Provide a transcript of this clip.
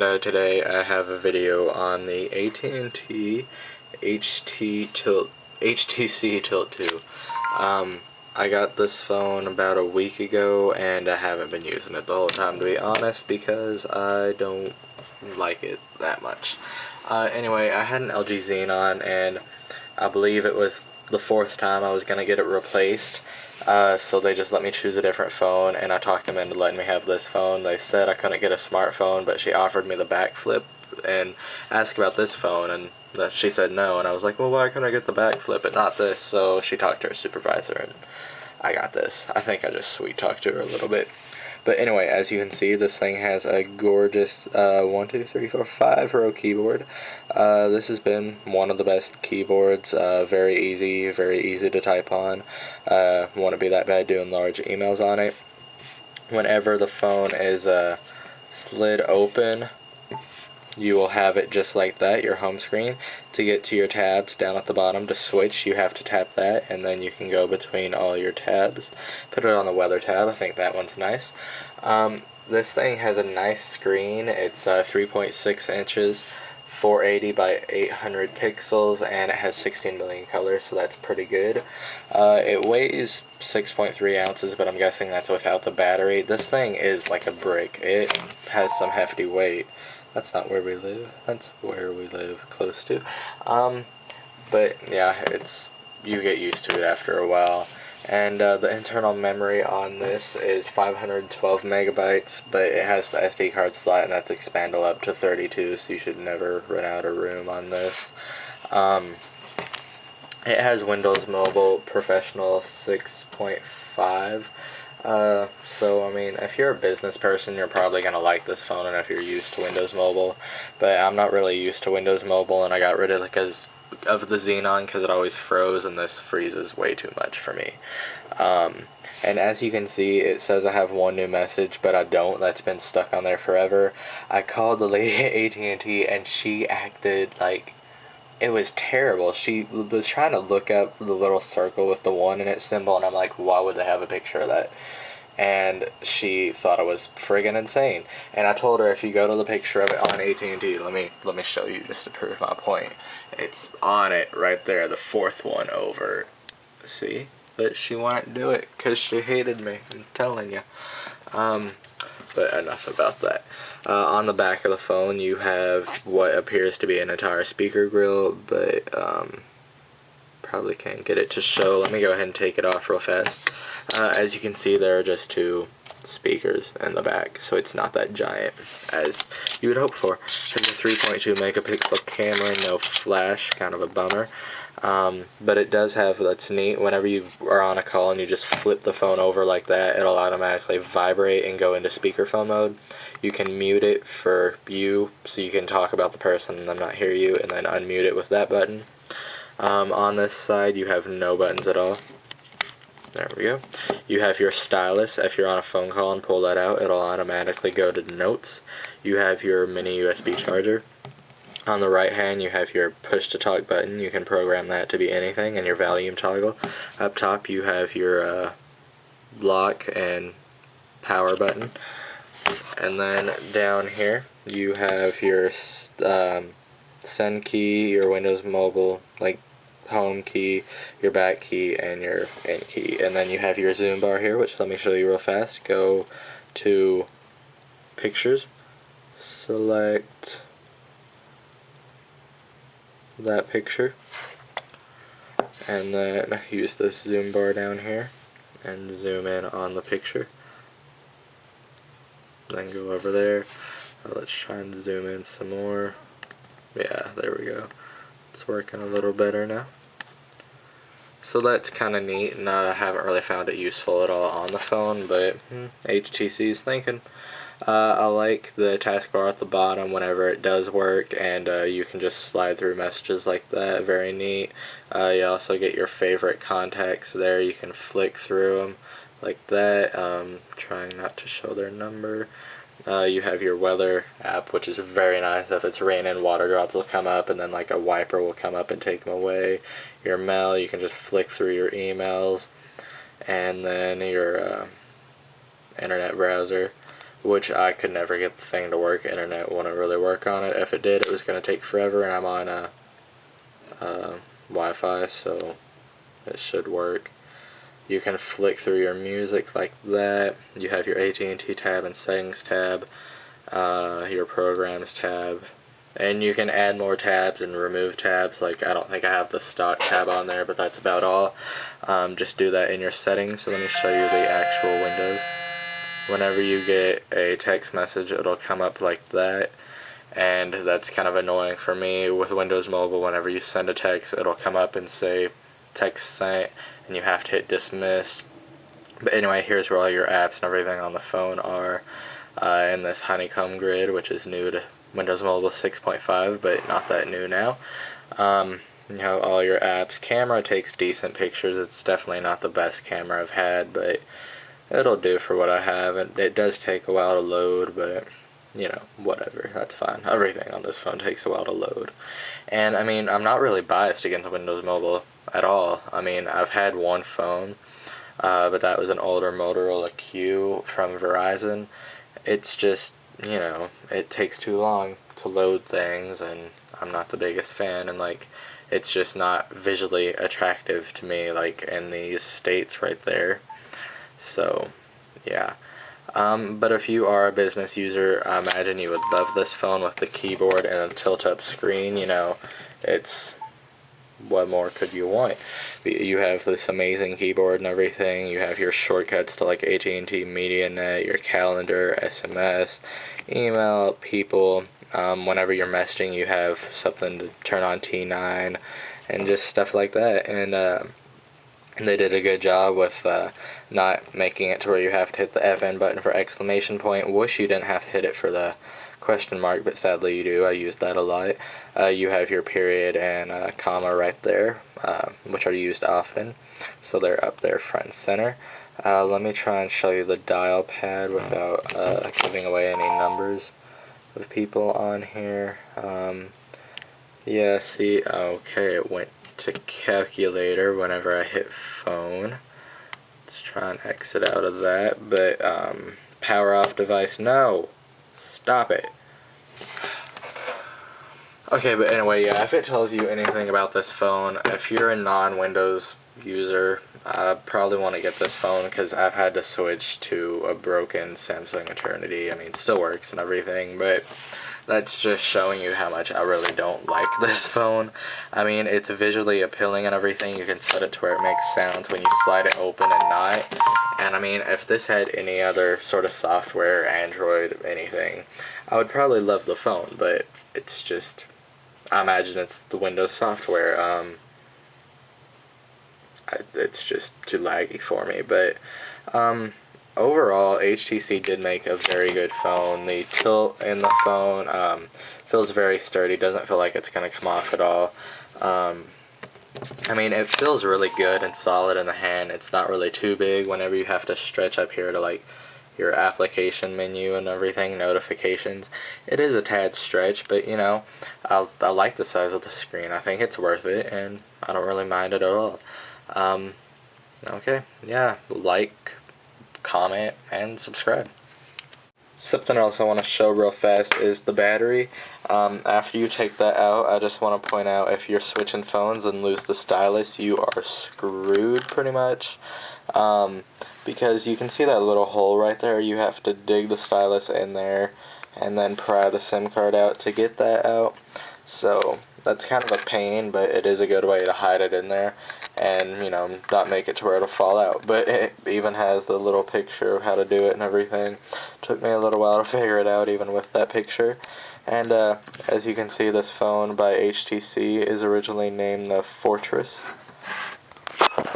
and today I have a video on the AT&T HTC Tilt2. I got this phone about a week ago, and I haven't been using it the whole time, to be honest, because I don't like it that much. Anyway, I had an LG Xenon, and I believe it was the fourth time I was going to get it replaced. So they just let me choose a different phone, and I talked them into letting me have this phone. They said I couldn't get a smartphone, but she offered me the backflip and asked about this phone, and she said no, and I was like, well, why couldn't I get the backflip but not this? So she talked to her supervisor, and I got this. I think I just sweet talked to her a little bit. But anyway, as you can see, this thing has a gorgeous 1, 2, 3, 4, 5 row keyboard. This has been one of the best keyboards. Very easy to type on. Wouldn't be that bad doing large emails on it. Whenever the phone is slid open, you will have it just like that, your home screen. To get to your tabs down at the bottom to switch, you have to tap that, and then you can go between all your tabs. Put it on the weather tab. I think that one's nice. This thing has a nice screen. It's 3.6 inches, 480 by 800 pixels, and it has 16 million colors, so that's pretty good. It weighs 6.3 ounces, but I'm guessing that's without the battery. This thing is like a brick. It has some hefty weight. That's not where we live. That's where we live close to. But yeah, you get used to it after a while. And the internal memory on this is 512 megabytes, but it has the SD card slot, and that's expandable up to 32, so you should never run out of room on this. It has Windows Mobile Professional 6.5. So I mean, if you're a business person, you're probably going to like this phone, and if you're used to Windows Mobile. But I'm not really used to Windows Mobile, and I got rid of it because of the Xenon, because it always froze, and this freezes way too much for me. And as you can see, it says I have one new message, but I don't. That's been stuck on there forever. I called the lady at AT&T, and she acted like it was terrible. She was trying to look up the little circle with the 1 in its symbol, and I'm like, why would they have a picture of that? And she thought I was friggin' insane. And I told her, if you go to the picture of it on AT&T, let me show you just to prove my point. It's on it right there, the fourth one over. See? But she wouldn't do it because she hated me. I'm telling you. But enough about that. On the back of the phone, you have what appears to be an entire speaker grill, but probably can't get it to show. Let me go ahead and take it off real fast. As you can see, there are just 2 speakers in the back, so it's not that giant as you would hope for. It has a 3.2 megapixel camera, no flash, kind of a bummer. But it does have, that's neat, whenever you are on a call and you just flip the phone over like that, it'll automatically vibrate and go into speakerphone mode. You can mute it for you, so you can talk about the person and them not hear you, and then unmute it with that button. On this side, you have no buttons at all. There we go. You have your stylus. If you're on a phone call and pull that out, it'll automatically go to notes. You have your mini USB charger. On the right hand, you have your push to talk button. You can program that to be anything, and your volume toggle. Up top, you have your lock and power button. And then down here, you have your send key, your Windows Mobile, like home key, your back key, and your in key. And then you have your zoom bar here, which let me show you real fast. Go to pictures, select that picture, and then use this zoom bar down here and zoom in on the picture. Then go over there. Let's try and zoom in some more. Yeah, there we go. It's working a little better now. So that's kind of neat, and I haven't really found it useful at all on the phone, but HTC's thinking. I like the taskbar at the bottom whenever it does work, and you can just slide through messages like that. Very neat. You also get your favorite contacts there. You can flick through them like that. Trying not to show their number. You have your weather app, which is very nice. If it's raining, water drops will come up, and then like a wiper will come up and take them away. Your mail, you can just flick through your emails, and then your internet browser, which I could never get the thing to work. Internet wouldn't really work on it. If it did, it was going to take forever, and I'm on Wi-Fi, so it should work. You can flick through your music like that. You have your AT&T tab and settings tab, your programs tab, and you can add more tabs and remove tabs. Like, I don't think I have the stock tab on there, but that's about all. Just do that in your settings. So let me show you the actual windows. Whenever you get a text message, it'll come up like that, and that's kind of annoying for me with Windows Mobile. Whenever you send a text, it'll come up and say text sent, and you have to hit dismiss. But anyway, here's where all your apps and everything on the phone are in this honeycomb grid, which is new to Windows Mobile 6.5, but not that new now. You have all your apps. Camera takes decent pictures. It's definitely not the best camera I've had, but it'll do for what I have. It does take a while to load, but you know, whatever, that's fine. Everything on this phone takes a while to load. And I mean, I'm not really biased against Windows Mobile at all. I mean, I've had one phone, but that was an older Motorola Q from Verizon. It's just, you know, it takes too long to load things, and I'm not the biggest fan, and like, it's just not visually attractive to me, like in these states right there. So yeah. But if you are a business user, I imagine you would love this phone with the keyboard and a tilt-up screen. You know, it's, what more could you want? You have this amazing keyboard and everything. You have your shortcuts to like AT&T MediaNet, your calendar, SMS, email, people. Whenever you're messaging, you have something to turn on T9 and just stuff like that. And they did a good job with not making it to where you have to hit the FN button for exclamation point. Wish you didn't have to hit it for the question mark, but sadly you do. I use that a lot. You have your period and comma right there, which are used often, so they're up there front and center. Let me try and show you the dial pad without giving away any numbers of people on here. Yeah, see, okay, it went to calculator whenever I hit phone. Let's try and exit out of that, but power off device, no, stop it. Okay, but anyway, yeah, if it tells you anything about this phone, if you're a non-Windows user, I probably want to get this phone, because I've had to switch to a broken Samsung Eternity. I mean, it still works and everything, but that's just showing you how much I really don't like this phone. I mean, it's visually appealing and everything. You can set it to where it makes sounds when you slide it open and not. And I mean, if this had any other sort of software, Android, anything, I would probably love the phone, but it's just, I imagine it's the Windows software. It's just too laggy for me, but overall, HTC did make a very good phone. The tilt in the phone feels very sturdy, doesn't feel like it's going to come off at all. I mean, it feels really good and solid in the hand. It's not really too big whenever you have to stretch up here to like your application menu and everything, notifications. It is a tad stretch, but you know, I like the size of the screen. I think it's worth it, and I don't really mind it at all. Okay, yeah, like, comment, and subscribe. Something else I want to show real fast is the battery. After you take that out, I just want to point out, if you're switching phones and lose the stylus, you are screwed pretty much. Because you can see that little hole right there. You have to dig the stylus in there and then pry the SIM card out to get that out. So that's kind of a pain, but it is a good way to hide it in there and, you know, not make it to where it'll fall out. But it even has the little picture of how to do it and everything. Took me a little while to figure it out, even with that picture. And as you can see, this phone by HTC is originally named the Fortress.